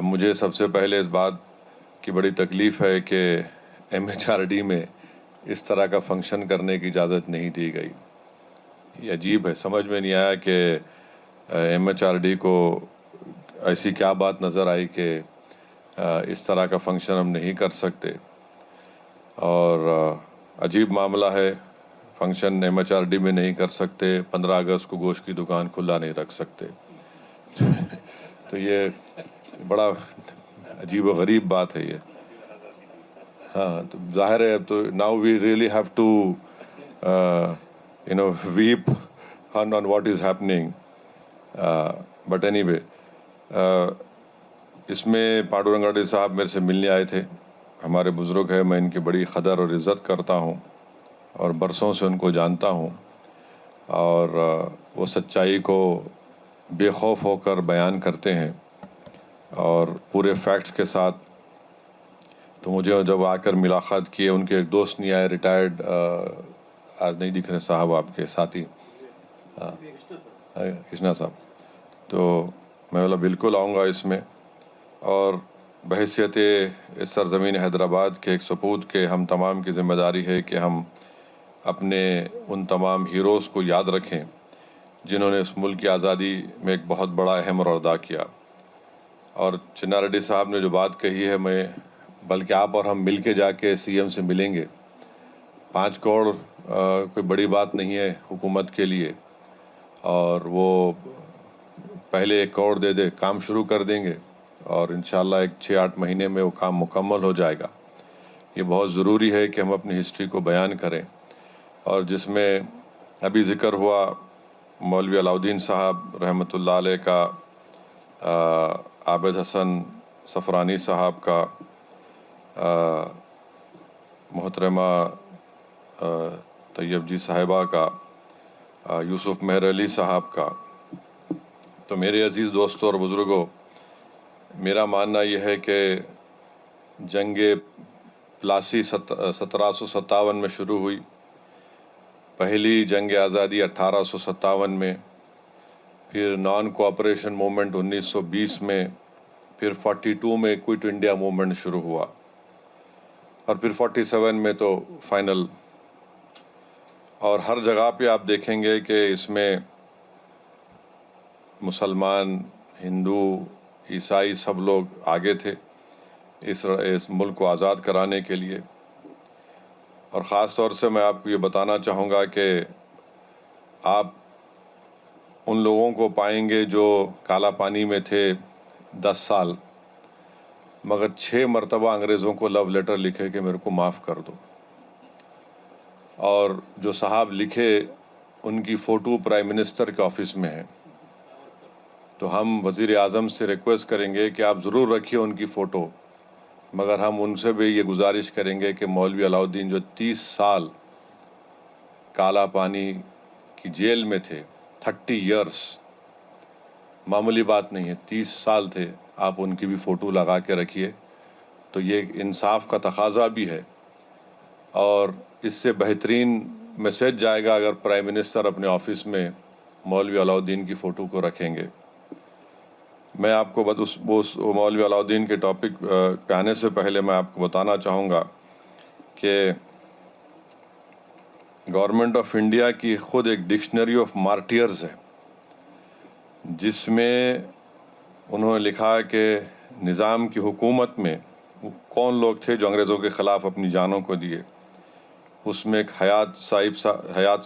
مجھے سب سے پہلے اس بات کی بڑی تکلیف ہے کہ MHRD میں اس طرح کا فنکشن کرنے کی اجازت نہیں دی گئی. یہ عجیب ہے, سمجھ میں نہیں آیا کہ MHRD کو ایسی کیا بات نظر آئی کہ اس طرح کا فنکشن ہم نہیں کر سکتے. اور عجیب معاملہ ہے, فنکشن MHRD میں نہیں کر سکتے, 15 اگست کو گوشت کی دکان کھلا نہیں رکھ سکتے. تو یہ بڑا عجیب و غریب بات ہے یہ. ہاں, تو ظاہر ہے اب تو now we really have to weep on what is happening. But anyway, اس میں پانڈورنگ ریڈی صاحب میرے سے ملنے آئے تھے. ہمارے بزرگ ہیں, میں ان کی بڑی قدر اور عزت کرتا ہوں اور برسوں سے ان کو جانتا ہوں, اور وہ سچائی کو بے خوف ہو کر بیان کرتے ہیں اور پورے فیکٹس کے ساتھ. تو مجھے جب آ کر ملاقات کیے, ان کے ایک دوست نہیں آئے, ریٹائرڈ, آج نہیں دکھ رہے صاحب آپ کے ساتھی, کرشنا صاحب. تو میں بولا بالکل آؤں گا اس میں, اور بحیثیت اس سرزمین حیدرآباد کے ایک سپوت کے ہم تمام کی ذمہ داری ہے کہ ہم اپنے ان تمام ہیروز کو یاد رکھیں جنہوں نے اس ملک کی آزادی میں ایک بہت بڑا اہم رول ادا کیا. اور چنا ریڈی صاحب نے جو بات کہی ہے, میں بلکہ آپ اور ہم مل کے جا کے CM سے ملیں گے. 5 کروڑ کوئی بڑی بات نہیں ہے حکومت کے لیے, اور وہ پہلے 1 کروڑ دے دے, کام شروع کر دیں گے, اور انشاءاللہ 6-8 مہینے میں وہ کام مکمل ہو جائے گا. یہ بہت ضروری ہے کہ ہم اپنی ہسٹری کو بیان کریں. اور جس میں ابھی ذکر ہوا مولوی علاؤالدین صاحب رحمۃ اللہ علیہ کا, عابد حسن صفرانی صاحب کا, محترمہ طیب جی صاحبہ کا, یوسف مہر علی صاحب کا. تو میرے عزیز دوستوں اور بزرگوں, میرا ماننا یہ ہے کہ جنگ پلاسی 1757 میں شروع ہوئی, پہلی جنگ آزادی 1857 میں, پھر نان کوآپریشن موومنٹ 1920 میں, پھر 42 میں کوئٹ انڈیا موومنٹ شروع ہوا, اور پھر 47 میں تو فائنل. اور ہر جگہ پہ آپ دیکھیں گے کہ اس میں مسلمان, ہندو, عیسائی سب لوگ آگے تھے اس ملک کو آزاد کرانے کے لیے. اور خاص طور سے میں آپ کو یہ بتانا چاہوں گا کہ آپ ان لوگوں کو پائیں گے جو کالا پانی میں تھے 10 سال, مگر 6 مرتبہ انگریزوں کو لو لیٹر لکھے کہ میرے کو معاف کر دو. اور جو صاحب لکھے ان کی فوٹو پرائم منسٹر کے آفس میں ہے. تو ہم وزیر اعظم سے ریکویسٹ کریں گے کہ آپ ضرور رکھیے ان کی فوٹو, مگر ہم ان سے بھی یہ گزارش کریں گے کہ مولوی علاؤالدین جو 30 سال کالا پانی کی جیل میں تھے, 30 ایئرس, معمولی بات نہیں ہے, 30 سال تھے, آپ ان کی بھی فوٹو لگا کے رکھیے. تو یہ انصاف کا تقاضا بھی ہے, اور اس سے بہترین میسج جائے گا اگر پرائم منسٹر اپنے آفس میں مولوی علاؤالدین کی فوٹو کو رکھیں گے. میں آپ کو اس مولوی علاؤالدین کے ٹاپک پہ آنے سے پہلے میں آپ کو بتانا چاہوں گا کہ گورنمنٹ آف انڈیا کی خود ایک ڈکشنری آف مارٹیئرز ہے, جس میں انہوں نے لکھا کہ نظام کی حکومت میں کون لوگ تھے جو انگریزوں کے خلاف اپنی جانوں کو دیے. اس میں ایک حیات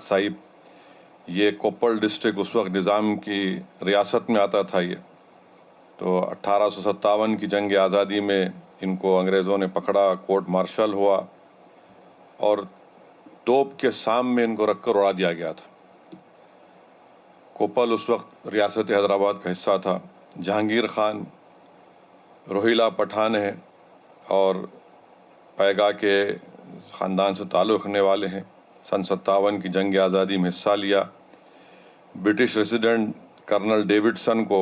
صاحب, یہ کوپل ڈسٹرکٹ اس وقت نظام کی ریاست میں آتا تھا یہ. تو 1857 کی جنگ آزادی میں ان کو انگریزوں نے پکڑا, کورٹ مارشل ہوا, اور توپ کے سام میں ان کو رکھ کر اڑا دیا گیا تھا. کوپل اس وقت ریاست حیدرآباد کا حصہ تھا. جہانگیر خان روہیلا پٹھان ہیں اور پیگا کے خاندان سے تعلق رکھنے والے ہیں. سن 57 کی جنگ آزادی میں حصہ لیا. برٹش ریزیڈنٹ کرنل ڈیوڈسن کو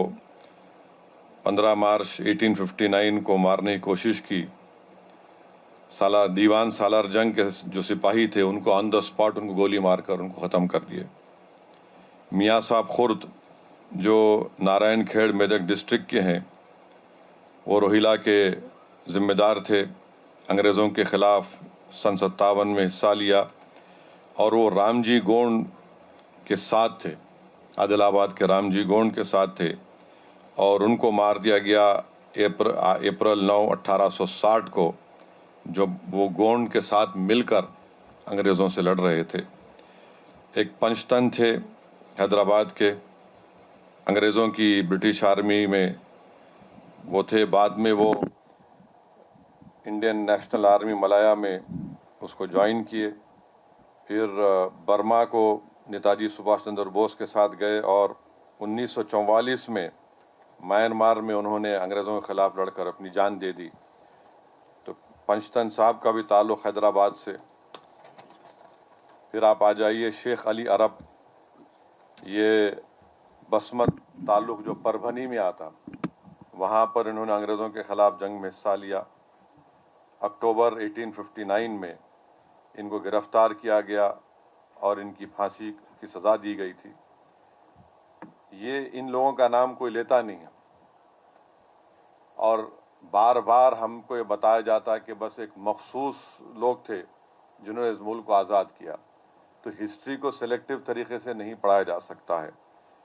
15 مارچ 1859 کو مارنے کی کوشش کی. دیوان سالار جنگ کے جو سپاہی تھے ان کو آن دا اسپاٹ ان کو گولی مار کر ان کو ختم کر دیے. میاں صاحب خرد جو نارائن کھیڑ میدک ڈسٹرکٹ کے ہیں, وہ روہیلا کے ذمہ دار تھے، انگریزوں کے خلاف سن 57 میں حصہ لیا، اور وہ رام جی گونڈ کے ساتھ تھے، عادل آباد کے رام جی گونڈ کے ساتھ تھے، اور ان کو مار دیا گیا اپریل 9 1860 کو، جب وہ گونڈ کے ساتھ مل کر انگریزوں سے لڑ رہے تھے۔ ایک پنچتن تھے حیدرآباد کے، انگریزوں کی برٹش آرمی میں وہ تھے، بعد میں وہ انڈین نیشنل آرمی ملایا میں اس کو جوائن کیے، پھر برما کو نیتاجی سبھاش چندر بوس کے ساتھ گئے، اور 1944 میں میانمار میں انہوں نے انگریزوں کے خلاف لڑ کر اپنی جان دے دی۔ تو پنچتن صاحب کا بھی تعلق حیدرآباد سے۔ پھر آپ آ جائیے شیخ علی عرب، یہ بسمت تعلق جو پربھنی میں آتا، وہاں پر انہوں نے انگریزوں کے خلاف جنگ میں حصہ لیا۔ اکتوبر 1859 میں ان کو گرفتار کیا گیا اور ان کی پھانسی کی سزا دی گئی تھی۔ یہ ان لوگوں کا نام کوئی لیتا نہیں ہے، اور بار بار ہم کو یہ بتایا جاتا ہے کہ بس ایک مخصوص لوگ تھے جنہوں نے اس ملک کو آزاد کیا۔ تو ہسٹری کو سلیکٹیو طریقے سے نہیں پڑھایا جا سکتا ہے،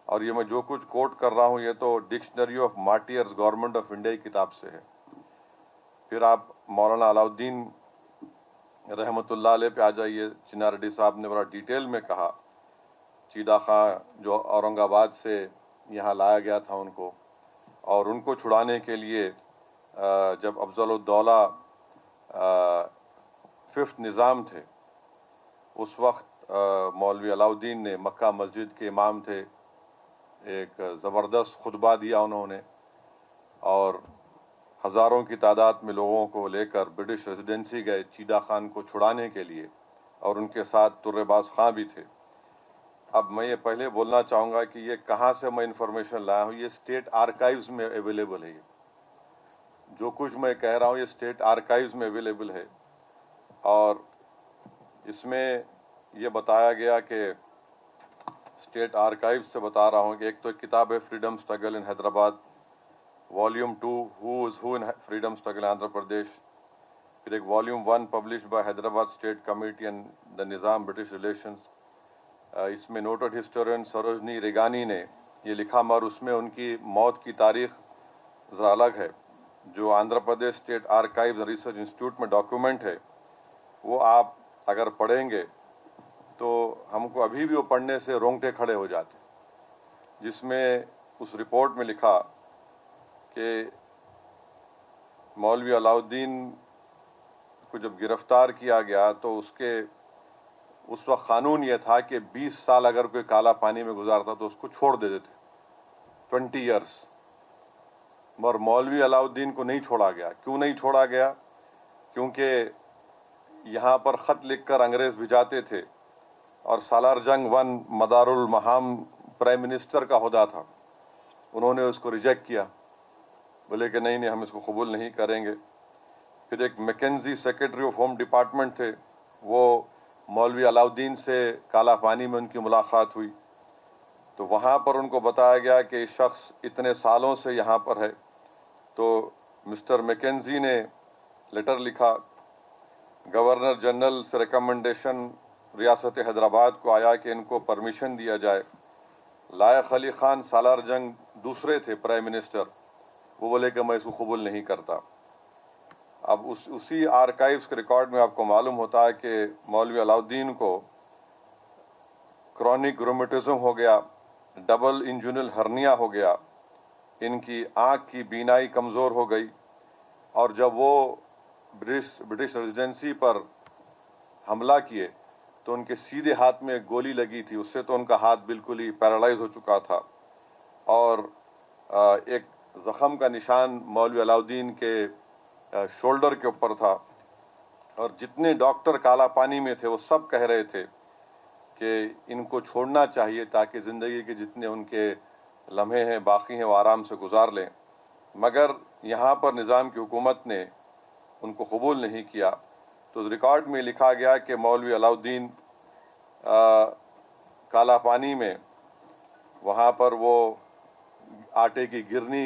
اور یہ میں جو کچھ کوٹ کر رہا ہوں یہ تو dictionary of martyrs government of India کی کتاب سے ہے۔ پھر آپ مولانا علاء الدین رحمۃ اللہ علیہ پہ آ جائیے۔ چنا ریڈی صاحب نے بڑا ڈیٹیل میں کہا، چیدہ خان جو اورنگ آباد سے یہاں لایا گیا تھا ان کو، اور ان کو چھڑانے کے لیے جب افضل الدولہ ففتھ نظام تھے، اس وقت مولوی علاء الدین نے، مکہ مسجد کے امام تھے، ایک زبردست خطبہ دیا انہوں نے، اور ہزاروں کی تعداد میں لوگوں کو لے کر برٹش ریزیڈنسی گئے چیدہ خان کو چھڑانے کے لیے، اور ان کے ساتھ ترے باز خاں بھی تھے۔ اب میں یہ پہلے بولنا چاہوں گا کہ یہ کہاں سے میں انفارمیشن لایا ہوں، یہ اسٹیٹ آرکائیوز میں اویلیبل ہے۔ جو کچھ میں کہہ رہا ہوں یہ اسٹیٹ آرکائیوز میں اویلیبل ہے، اور اس میں یہ بتایا گیا کہ اسٹیٹ آرکائیوز سے بتا رہا ہوں کہ ایک تو ایک کتاب ہے فریڈم اسٹرگل ان حیدرآباد، والیوم 2 ہو از ہو ان فریڈم اسٹرگل آندھرا پردیش، پھر ایک volume 1 published by Hyderabad state committee and the نظام برٹش ریلیشنز۔ اس میں نوٹڈ ہسٹورین سروجنی ریگانی نے یہ لکھا، مگر اس میں ان کی موت کی تاریخ ذرا الگ ہے۔ جو Andhra Pradesh state archives research institute میں ڈاکیومنٹ ہے، وہ آپ اگر پڑھیں گے تو ہم کو ابھی بھی وہ پڑھنے سے رونگٹے کھڑے ہو جاتے، جس میں اس رپورٹ میں لکھا کہ مولوی علاء الدین کو جب گرفتار کیا گیا تو اس وقت قانون یہ تھا کہ 20 سال اگر کوئی کالا پانی میں گزارتا تو اس کو چھوڑ دیتے تھے، 20 ایئرس، مگر مولوی علاء الدین کو نہیں چھوڑا گیا۔ کیوں نہیں چھوڑا گیا؟ کیونکہ یہاں پر خط لکھ کر انگریز بھجاتے تھے، اور سالار جنگ 1 مدار المہام پرائم منسٹر کا عہدہ تھا، انہوں نے اس کو ریجیکٹ کیا، بولے کہ نہیں ہم اس کو قبول نہیں کریں گے۔ پھر ایک Mackenzie secretary of home department تھے، وہ مولوی علاء الدین سے کالا پانی میں ان کی ملاقات ہوئی، تو وہاں پر ان کو بتایا گیا کہ یہ شخص اتنے سالوں سے یہاں پر ہے۔ تو مسٹر میکنزی نے لیٹر لکھا، گورنر جنرل سے ریکمنڈیشن ریاست حیدرآباد کو آیا کہ ان کو پرمیشن دیا جائے۔ لائق علی خان سالار جنگ دوسرے تھے پرائم منسٹر، وہ بولے کہ میں اس کو قبول نہیں کرتا۔ اب اسی آرکائیوز کے ریکارڈ میں آپ کو معلوم ہوتا ہے کہ مولوی علاء الدین کو کرونک رومیٹزم ہو گیا، ڈبل انجنل ہرنیا ہو گیا، ان کی آنکھ کی بینائی کمزور ہو گئی، اور جب وہ برٹش ریزیڈنسی پر حملہ کیے تو ان کے سیدھے ہاتھ میں ایک گولی لگی تھی، اس سے تو ان کا ہاتھ بالکل ہی پیرالائز ہو چکا تھا، اور ایک زخم کا نشان مولوی علاء الدین کے شولڈر کے اوپر تھا، اور جتنے ڈاکٹر کالا پانی میں تھے وہ سب کہہ رہے تھے کہ ان کو چھوڑنا چاہیے تاکہ زندگی کے جتنے ان کے لمحے ہیں باقی ہیں وہ آرام سے گزار لیں، مگر یہاں پر نظام کی حکومت نے ان کو قبول نہیں کیا۔ تو ریکارڈ میں لکھا گیا کہ مولوی علاء الدین کالا پانی میں وہاں پر وہ آٹے کی گرنی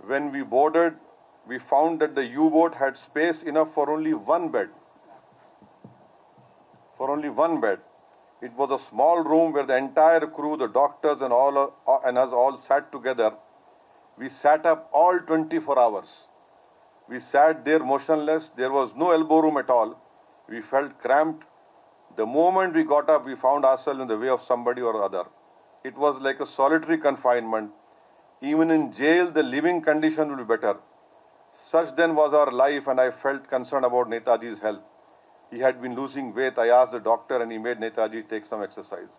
When we boarded, we found that the U-boat had space enough for only one bed. For only one bed. It was a small room where the entire crew, the doctors and us all sat together. We sat up all 24 hours. We sat there motionless. There was no elbow room at all. We felt cramped. The moment we got up, we found ourselves in the way of somebody or other. It was like a solitary confinement. Even in jail, the living condition would be better. Such then was our life, and I felt concerned about Netaji's health. He had been losing weight. I asked the doctor, and he made Netaji take some exercise.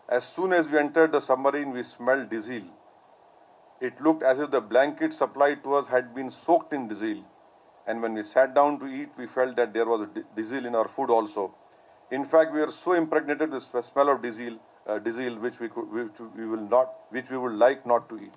As soon as we entered the submarine, we smelled diesel. It looked as if the blanket supplied to us had been soaked in diesel. And when we sat down to eat, we felt that there was diesel in our food also. In fact, we were so impregnated with the smell of diesel, which we would like not to eat.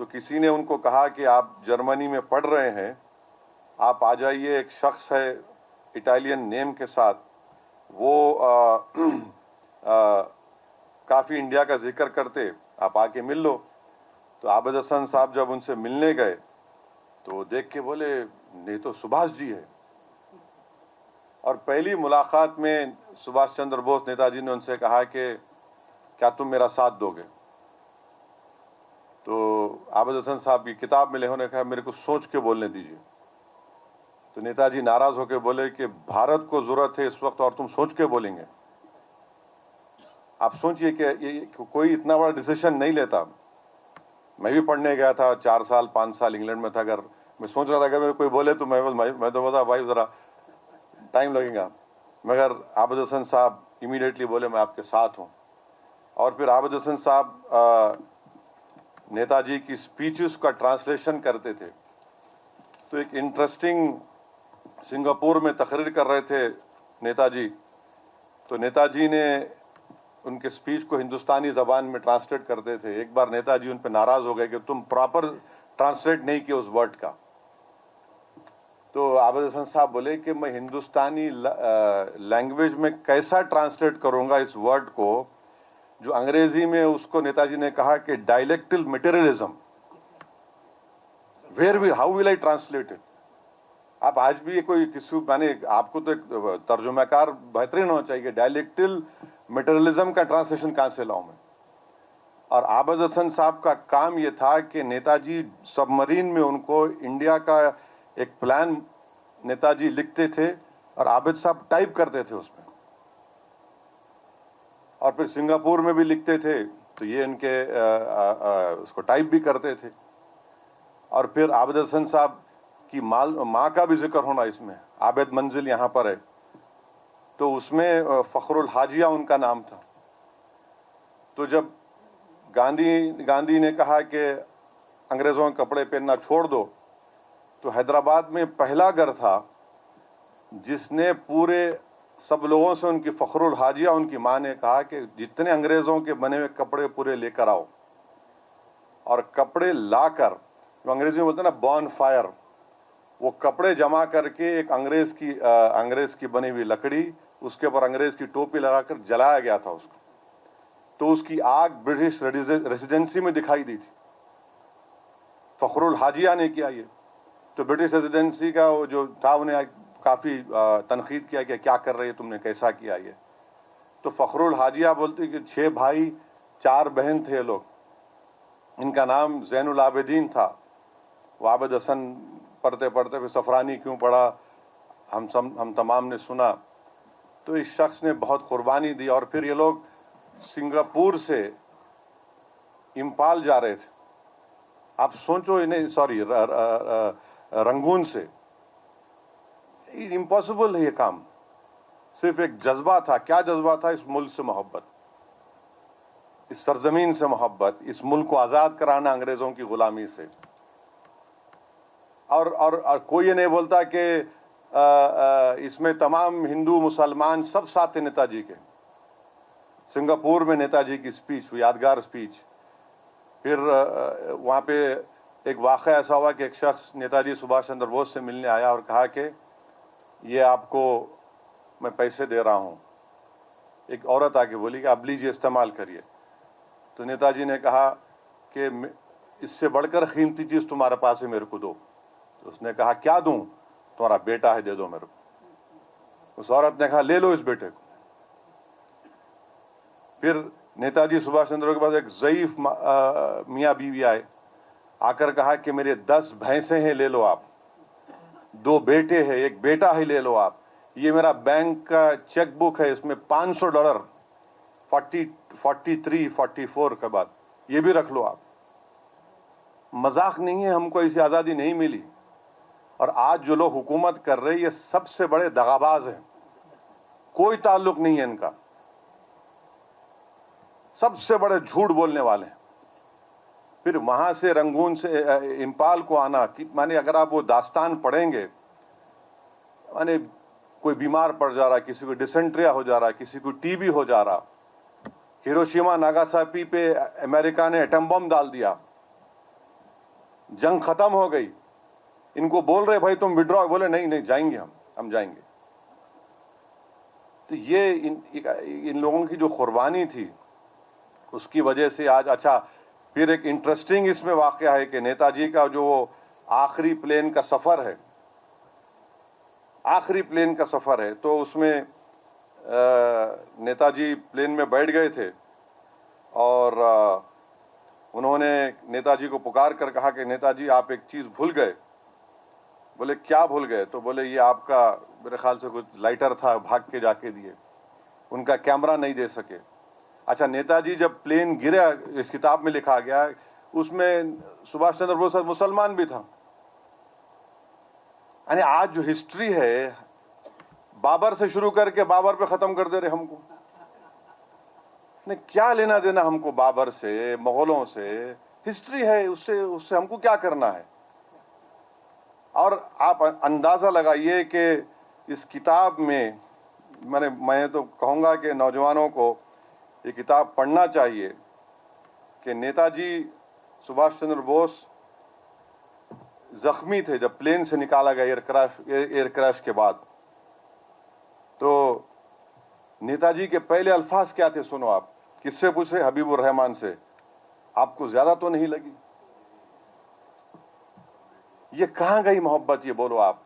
تو کسی نے ان کو کہا کہ آپ جرمنی میں پڑھ رہے ہیں, آپ آ جائیے, ایک شخص ہے اٹالین نیم کے ساتھ, وہ کافی انڈیا کا ذکر کرتے, آپ آ کے مل لو. تو عابد حسن صاحب جب ان سے ملنے گئے تو دیکھ کے بولے یہ تو سبھاش جی ہے. اور پہلی ملاقات میں سبھاش چندر بوس نیتا جی نے ان سے کہا کہ کیا تم میرا ساتھ دو گے؟ تو عابد حسن صاحب کی کتاب میں لکھا, نے کہا میرے کو سوچ کے بولنے دیجیے. تو نیتا جی ناراض ہو کے بولے کہ بھارت کو ضرورت ہے اس وقت اور تم سوچ کے بولیں گے؟ آپ سوچئے کہ یہ کوئی اتنا بڑا ڈیسیشن نہیں لیتا. میں بھی پڑھنے گیا تھا 4 سال 5 سال انگلینڈ میں تھا. اگر میں سوچ رہا تھا اگر میرے کوئی بولے تو میں تو بتا بھائی ذرا ٹائم لگے گا, مگر عابد حسن صاحب امیڈیٹلی بولے میں آپ کے ساتھ ہوں. اور پھر عابد حسن صاحب نیتا جی کی سپیچز کا ٹرانسلیشن کرتے تھے. تو ایک انٹرسٹنگ, سنگاپور میں تقریر کر رہے تھے نیتا جی, تو نیتا جی نے ان کے سپیچ کو ہندوستانی زبان میں ٹرانسلیٹ کرتے تھے. ایک بار نیتا جی ان پہ ناراض ہو گئے کہ تم پراپر ٹرانسلیٹ نہیں کیا اس ورڈ کا. تو عابد حسن صاحب بولے کہ میں ہندوستانی لینگویج میں کیسا ٹرانسلیٹ کروں گا اس ورڈ کو جو انگریزی میں, اس کو نیتا جی نے کہا کہ dialectical materialism, how will I translate it. آپ آج بھی کوئی کسی آپ کو تو ایک ترجمہ کار بہترین ہونا چاہیے, ڈائلیکٹل مٹیریلزم کا ٹرانسلیشن کہاں سے لاؤں میں. اور عابد حسن صاحب کا کام یہ تھا کہ نیتا جی سب مرین میں ان کو انڈیا کا ایک پلان نیتا جی لکھتے تھے اور عابد صاحب ٹائپ کرتے تھے اس میں, اور پھر سنگاپور میں بھی لکھتے تھے تو یہ ان کے اس کو ٹائپ بھی کرتے تھے. اور پھر عابد حسن صاحب کی ماں کا بھی ذکر ہونا اس میں, عابد منزل یہاں پر ہے, تو اس میں فخر الحاجیہ ان کا نام تھا. تو جب گاندھی نے کہا کہ انگریزوں کے کپڑے پہننا چھوڑ دو, تو حیدرآباد میں پہلا گھر تھا جس نے پورے سب لوگوں سے ان کی فخر الحاجیہ, ان کی ماں نے کہا کہ جتنے انگریزوں کے بنے ہوئے کپڑے پورے لے کر آؤ, اور کپڑے لا کر, جو انگریزی میں بولتے ہیں نا بون فائر, وہ کپڑے جمع کر کے ایک انگریز کی بنی ہوئی لکڑی, اس کے اوپر انگریز کی ٹوپی لگا کر جلایا گیا تھا اس کو. تو اس کی آگ برٹش ریزیڈنسی میں دکھائی دی تھی. فخر الحاجیہ نے کیا یہ. تو برٹش ریزیڈنسی کا وہ جو تھا انہیں کافی تنقید کیا کہ کیا کر رہے ہیں تم نے, کیسا کیا یہ. تو فخر الحاجیہ بولتے کہ 6 بھائی 4 بہن تھے لوگ, ان کا نام زین العابدین تھا. وہ عابد حسن پڑھتے پڑھتے پھر سفرانی کیوں پڑھا ہم تمام نے سنا. تو اس شخص نے بہت قربانی دی. اور پھر یہ لوگ سنگاپور سے امپال جا رہے تھے, آپ سوچو انہیں, سوری رنگون سے. امپاسبل ہے یہ کام. صرف ایک جذبہ تھا. کیا جذبہ تھا؟ اس ملک سے محبت, اس سرزمین سے محبت, اس ملک کو آزاد کرانا انگریزوں کی غلامی سے. اور کوئی یہ نہیں بولتا کہ اس میں تمام ہندو مسلمان سب ساتھ تھے نیتا جی کے. سنگاپور میں نیتا جی کی سپیچ, یادگار سپیچ. پھر وہاں پہ ایک واقعہ ایسا ہوا کہ ایک شخص نیتا جی سبھاش چندر بوس سے ملنے آیا اور کہا کہ یہ آپ کو میں پیسے دے رہا ہوں. ایک عورت آ کے بولی کہ آپ لیجیے, استعمال کریے. تو نیتا جی نے کہا کہ اس سے بڑھ کر قیمتی چیز تمہارے پاس ہے, میرے کو دو. تو اس نے کہا کیا دوں؟ تمہارا بیٹا ہے, دے دو میرے کو. اس عورت نے کہا لے لو اس بیٹے کو. پھر نیتا جی سبھاش چندر کے پاس ایک ضعیف میاں بیوی آئے, آ کر کہا کہ میرے 10 بھینسیں ہیں, لے لو آپ. 2 بیٹے ہیں, ایک بیٹا ہے, لے لو آپ. یہ میرا بینک کا چیک بک ہے, اس میں $500 43 44 کے بعد, یہ بھی رکھ لو آپ. مذاق نہیں ہے, ہم کو ایسی آزادی نہیں ملی. اور آج جو لوگ حکومت کر رہے ہیں یہ سب سے بڑے دغاباز ہیں, کوئی تعلق نہیں ہے ان کا, سب سے بڑے جھوٹ بولنے والے ہیں. پھر وہاں سے رنگون سے امپال کو آنا, مانے اگر آپ وہ داستان پڑھیں گے, مانے کوئی بیمار پڑ جا رہا, کسی کو ڈسینٹریا ہو جا رہا, کسی کو ٹی بی ہو جا رہا. ہیروشیما ناگاساکی پہ امریکہ نے ایٹم بم ڈال دیا, جنگ ختم ہو گئی, ان کو بول رہے بھائی تم وڈرا, بولے نہیں نہیں جائیں گے, ہم جائیں گے. تو یہ ان لوگوں کی جو قربانی تھی اس کی وجہ سے آج. اچھا, پھر ایک انٹرسٹنگ اس میں واقعہ ہے کہ نیتا جی کا جو وہ آخری پلین کا سفر ہے, آخری پلین کا سفر ہے, تو اس میں نیتا جی پلین میں بیٹھ گئے تھے اور انہوں نے نیتا جی کو پکار کر کہا کہ نیتا جی آپ ایک چیز بھول گئے. بولے کیا بھول گئے؟ تو بولے یہ آپ کا میرے خیال سے کچھ لائٹر تھا, بھاگ کے جا کے دیے, ان کا کیمرہ نہیں دے سکے. اچھا, نیتا جی جب پلین گرا, اس کتاب میں لکھا گیا, اس میں سبھاش چندر بوس مسلمان بھی تھا. یعنی آج جو ہسٹری ہے بابر سے شروع کر کے بابر پہ ختم کر دے رہے ہم کو. کیا لینا دینا ہم کو بابر سے, مغلوں سے؟ ہسٹری ہے, اس سے ہم کو کیا کرنا ہے؟ اور آپ اندازہ لگائیے کہ اس کتاب میں میں تو کہوں گا کہ نوجوانوں کو یہ کتاب پڑھنا چاہیے کہ نیتا جی سبھاش چندر بوس زخمی تھے جب پلین سے نکالا گیا ایئر کریش کے بعد. تو نیتا جی کے پہلے الفاظ کیا تھے سنو آپ. کس سے پوچھے؟ حبیب الرحمان سے. آپ کو زیادہ تو نہیں لگی؟ یہ کہاں گئی محبت, یہ بولو آپ.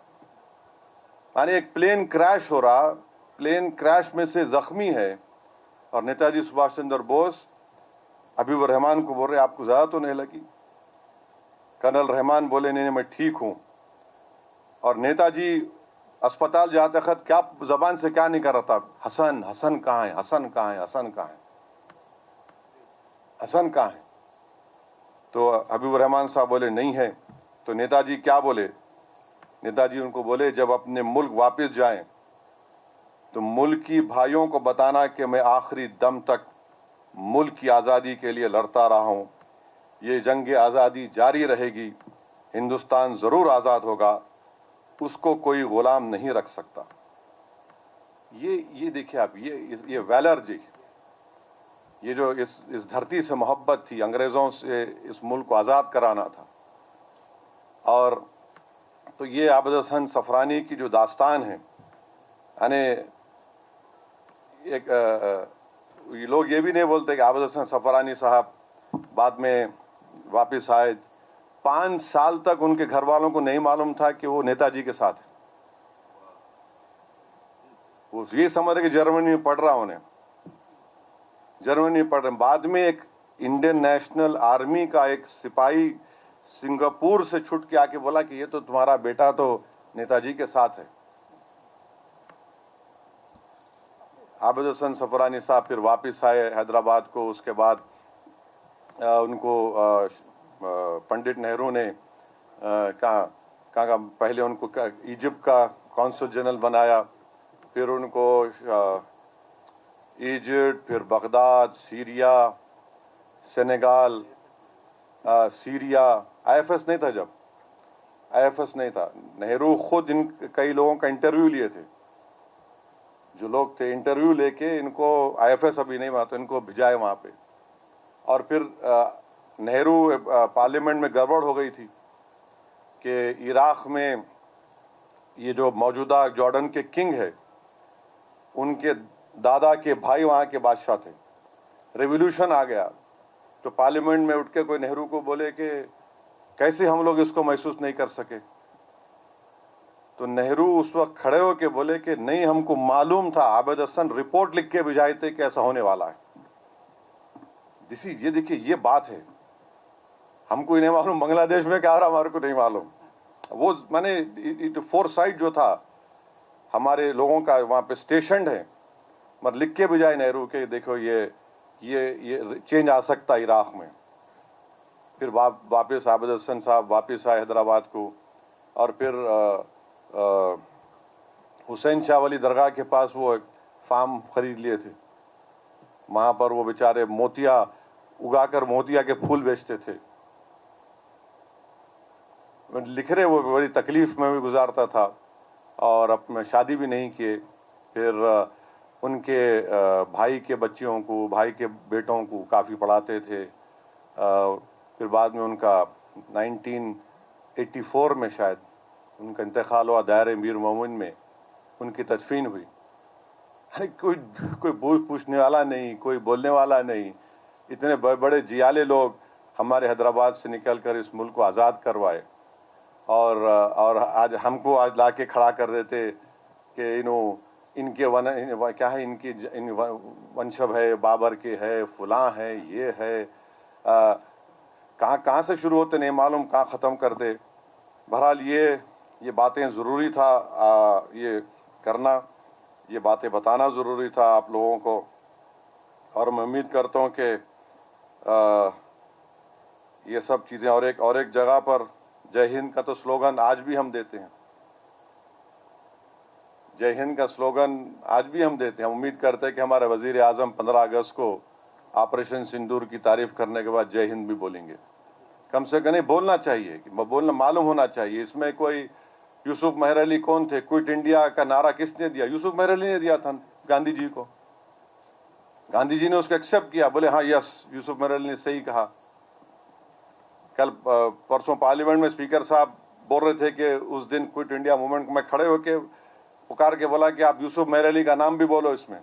یعنی ایک پلین کریش ہو رہا, پلین کریش میں سے زخمی ہے, اور نیتا جی سبھاش چندر بوس حبیب الرحمان کو بول رہے آپ کو زیادہ تو نہیں لگی؟ کرنل رحمان بولے نہیں میں ٹھیک ہوں. اور نیتا جی اسپتال جاتے خط کیا زبان سے کیا نہیں کر رہا تھا؟ حسن, حسن کہاں ہے, حسن کہاں ہے, حسن کہاں ہے, حسن کہاں ہے؟ تو حبیب الرحمان صاحب بولے نہیں ہے. تو نیتا جی کیا بولے؟ نیتا جی ان کو بولے جب اپنے ملک واپس جائیں تو ملکی بھائیوں کو بتانا کہ میں آخری دم تک ملک کی آزادی کے لیے لڑتا رہا ہوں, یہ جنگ آزادی جاری رہے گی, ہندوستان ضرور آزاد ہوگا, اس کو کوئی غلام نہیں رکھ سکتا. یہ دیکھیں آپ, یہ ویلر جی, یہ جو اس دھرتی سے محبت تھی, انگریزوں سے اس ملک کو آزاد کرانا تھا. اور تو یہ عابد حسن صفرانی کی جو داستان ہے, یعنی ایک لوگ یہ بھی نہیں بولتے کہ عابد حسن صفرانی صاحب بعد میں واپس آئے. 5 سال تک ان کے گھر والوں کو نہیں معلوم تھا کہ وہ نیتا جی کے ساتھ ہے. وہ یہ سمجھ رہے کہ جرمنی میں پڑھ رہا انہیں, جرمنی میں پڑھ رہے. بعد میں ایک انڈین نیشنل آرمی کا ایک سپاہی سنگاپور سے چھٹ کے آ کے بولا کہ یہ تو تمہارا بیٹا تو نیتا جی کے ساتھ ہے. عابد حسن صفرانی صاحب پھر واپس آئے حیدرآباد کو. اس کے بعد ان کو پنڈت نہرو نے کہا پہلے ان کو ایجپٹ کا کونسل جنرل بنایا, پھر ان کو ایجپٹ, پھر Baghdad, Syria, Senegal, Syria. I F S نہیں تھا, جب آئی ایف ایس نہیں تھا, نہرو خود کئی لوگوں کا انٹرویو لیے تھے. جو لوگ تھے انٹرویو لے کے ان کو آئی ایف ایس ابھی نہیں ہوا تو ان کو بھجائے وہاں پہ. اور پھر نہرو پارلیمنٹ میں گڑبڑ ہو گئی تھی کہ عراق میں یہ جو موجودہ جارڈن کے کنگ ہے ان کے دادا کے بھائی وہاں کے بادشاہ تھے. ریولیوشن آ گیا تو پارلیمنٹ میں اٹھ کے کوئی نہرو کو بولے کہ کیسے ہم لوگ اس کو محسوس نہیں کر سکے. تو نہرو اس وقت کھڑے ہو کے بولے کہ نہیں, ہم کو معلوم تھا, عابد حسن رپورٹ لکھ کے بھیجائے تھے کہ ایسا ہونے والا ہے. یہ دیکھیے یہ بات ہے, ہم کو نہیں معلوم بنگلہ دیش میں کیا ہو رہا ہمارے کو نہیں معلوم. وہ میں نے فور سائٹ جو تھا ہمارے لوگوں کا وہاں پہ اسٹیشنڈ ہے, مگر لکھ کے بجائے نہرو کہ دیکھو یہ چینج آ سکتا ہے عراق میں. پھر واپس عابد حسن صاحب واپس آئے حیدرآباد کو, اور پھر حسین شاہ ولی درگاہ کے پاس وہ ایک فارم خرید لیے تھے, وہاں پر وہ بیچارے موتیا اگا کر موتیا کے پھول بیچتے تھے. لکھ رہے وہ بڑی تکلیف میں بھی گزارتا تھا, اور اب میں شادی بھی نہیں کیے. پھر ان کے بھائی کے بچیوں کو, بھائی کے بیٹوں کو کافی پڑھاتے تھے. پھر بعد میں ان کا 1984 میں شاید ان کا انتقال ہوا، دائر امیر مومن میں ان کی تدفین ہوئی. کوئی پوچھنے والا نہیں، کوئی بولنے والا نہیں. اتنے بڑے جیالے لوگ ہمارے حیدرآباد سے نکل کر اس ملک کو آزاد کروائے، اور آج ہم کو آج لا کے کھڑا کر دیتے کہ ان کے کیا ہے، ان کی ونشب ہے، بابر کے ہے، فلاں ہے، یہ ہے. کہاں سے شروع ہوتے نہیں معلوم، کہاں ختم کرتے. بہرحال یہ باتیں ضروری تھا یہ کرنا، یہ باتیں بتانا ضروری تھا آپ لوگوں کو. اور میں امید کرتا ہوں کہ یہ سب چیزیں، اور ایک جگہ پر جے ہند کا تو سلوگن آج بھی ہم دیتے ہیں. جے ہند کا سلوگن آج بھی ہم دیتے ہیں. ہم امید کرتے ہیں کہ ہمارے وزیر اعظم 15 اگست کو آپریشن سندور کی تعریف کرنے کے بعد جے ہند بھی بولیں گے. کم سے کم بولنا چاہیے، بولنا معلوم ہونا چاہیے. اس میں کوئی یوسف مہر علی کون تھے؟ کوئٹ انڈیا کا نعرہ کس نے دیا؟ یوسف مہر علی نے دیا تھا گاندھی جی کو. گاندھی جی نے اس کو ایکسیپٹ کیا، بولے ہاں یس یوسف مہر علی نے صحیح کہا. کل پرسوں پارلیمنٹ میں اسپیکر صاحب بول رہے تھے کہ اس دن کوئٹ انڈیا موومنٹ میں کھڑے ہو کے پکار کے بولا کہ آپ یوسف مہر علی کا نام بھی بولو اس میں.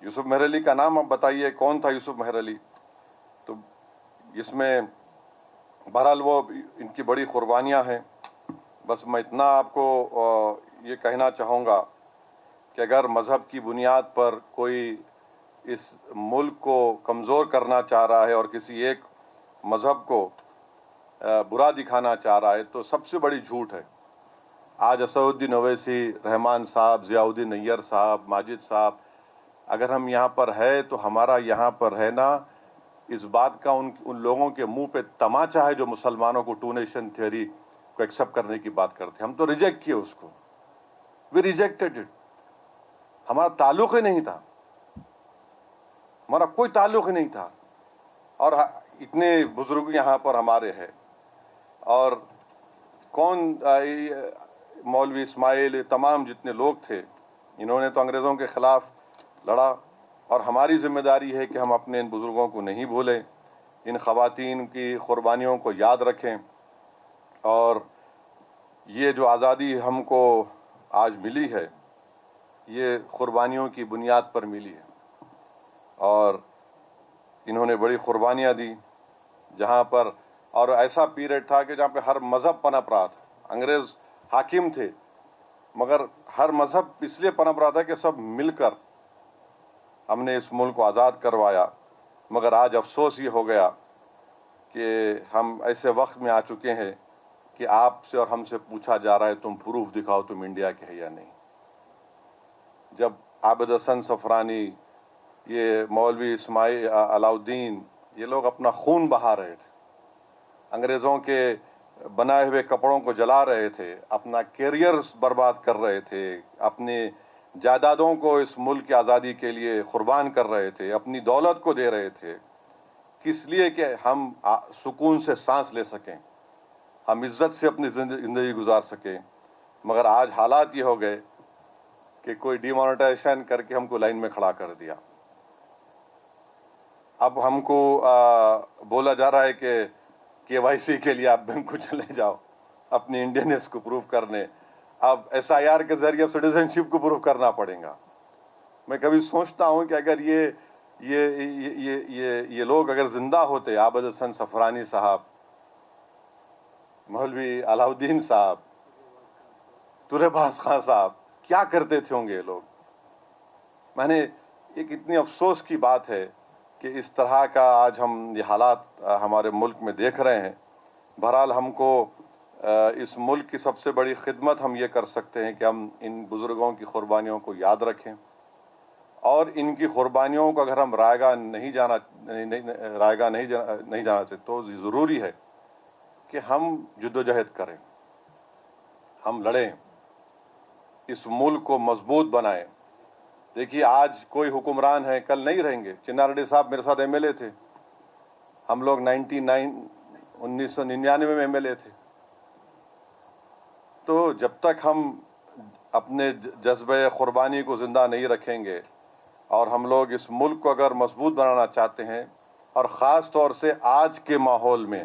یوسف مہر علی کا نام آپ بتائیے، کون تھا یوسف مہر علی؟ تو اس میں بہرحال وہ ان کی بڑی قربانیاں ہیں. بس میں اتنا آپ کو یہ کہنا چاہوں گا کہ اگر مذہب کی بنیاد پر کوئی اس ملک کو کمزور کرنا چاہ رہا ہے اور کسی ایک مذہب کو برا دکھانا چاہ رہا ہے تو سب سے بڑی جھوٹ ہے. آج اسد الدین اویسی، رحمان صاحب، ضیاء الدین نیار صاحب، ماجد صاحب، اگر ہم یہاں پر ہے تو ہمارا یہاں پر رہنا اس بات کا ان لوگوں کے منہ پہ تماچا ہے جو مسلمانوں کو ٹو نیشن تھیوری کو ایکسیپٹ کرنے کی بات کرتے ہیں. ہم تو ریجیکٹ کیے اس کو، وی ریجیکٹڈ اٹ. ہمارا تعلق ہی نہیں تھا، ہمارا کوئی تعلق ہی نہیں تھا. اور اتنے بزرگ یہاں پر ہمارے ہیں. اور کون مولوی اسماعیل، تمام جتنے لوگ تھے، انہوں نے تو انگریزوں کے خلاف لڑا. اور ہماری ذمہ داری ہے کہ ہم اپنے ان بزرگوں کو نہیں بھولیں، ان خواتین کی قربانیوں کو یاد رکھیں. اور یہ جو آزادی ہم کو آج ملی ہے یہ قربانیوں کی بنیاد پر ملی ہے. اور انہوں نے بڑی قربانیاں دی جہاں پر، اور ایسا پیریڈ تھا کہ جہاں پہ ہر مذہب پنپ رہا تھا. انگریز حاکم تھے مگر ہر مذہب اس لیے پنپ رہا تھا کہ سب مل کر ہم نے اس ملک کو آزاد کروایا. مگر آج افسوس یہ ہو گیا کہ ہم ایسے وقت میں آ چکے ہیں کہ آپ سے اور ہم سے پوچھا جا رہا ہے تم پروف دکھاؤ تم انڈیا کے ہے یا نہیں. جب عابد حسن صفرانی، یہ مولوی اسماعیل علاؤدین، یہ لوگ اپنا خون بہا رہے تھے، انگریزوں کے بنائے ہوئے کپڑوں کو جلا رہے تھے، اپنا کیریئر برباد کر رہے تھے، اپنی جائیدادوں کو اس ملک کی آزادی کے لیے قربان کر رہے تھے، اپنی دولت کو دے رہے تھے، کس لیے کہ ہم سکون سے سانس لے سکیں، ہم عزت سے اپنی زندگی گزار سکیں. مگر آج حالات یہ ہو گئے کہ کوئی ڈی مانیٹائزیشن کر کے ہم کو لائن میں کھڑا کر دیا. اب ہم کو بولا جا رہا ہے کہ KYC کے لیے آپ بینک کو چلے جاؤ اپنی انڈینس کو پروف کرنے. اب SIR کے ذریعے سٹیزن شپ کو پروف کرنا پڑے گا. میں کبھی سوچتا ہوں کہ اگر یہ لوگ اگر زندہ ہوتے، عابد حسن صفرانی صاحب، مولوی علاؤدین صاحب، طور باز خان صاحب، کیا کرتے تھے ہوں گے یہ لوگ. میں نے ایک اتنی افسوس کی بات ہے کہ اس طرح کا آج ہم یہ حالات ہمارے ملک میں دیکھ رہے ہیں. بہرحال ہم کو اس ملک کی سب سے بڑی خدمت ہم یہ کر سکتے ہیں کہ ہم ان بزرگوں کی قربانیوں کو یاد رکھیں، اور ان کی قربانیوں کو اگر ہم رائیگاہ نہیں جانا چاہتے تو ضروری ہے کہ ہم جدوجہد کریں، ہم لڑیں، اس ملک کو مضبوط بنائیں. دیکھیے آج کوئی حکمران ہے، کل نہیں رہیں گے. چنا ریڈی صاحب میرے ساتھ MLA تھے، ہم لوگ 1999 میں MLA تھے. تو جب تک ہم اپنے جذبہ قربانی کو زندہ نہیں رکھیں گے اور ہم لوگ اس ملک کو اگر مضبوط بنانا چاہتے ہیں، اور خاص طور سے آج کے ماحول میں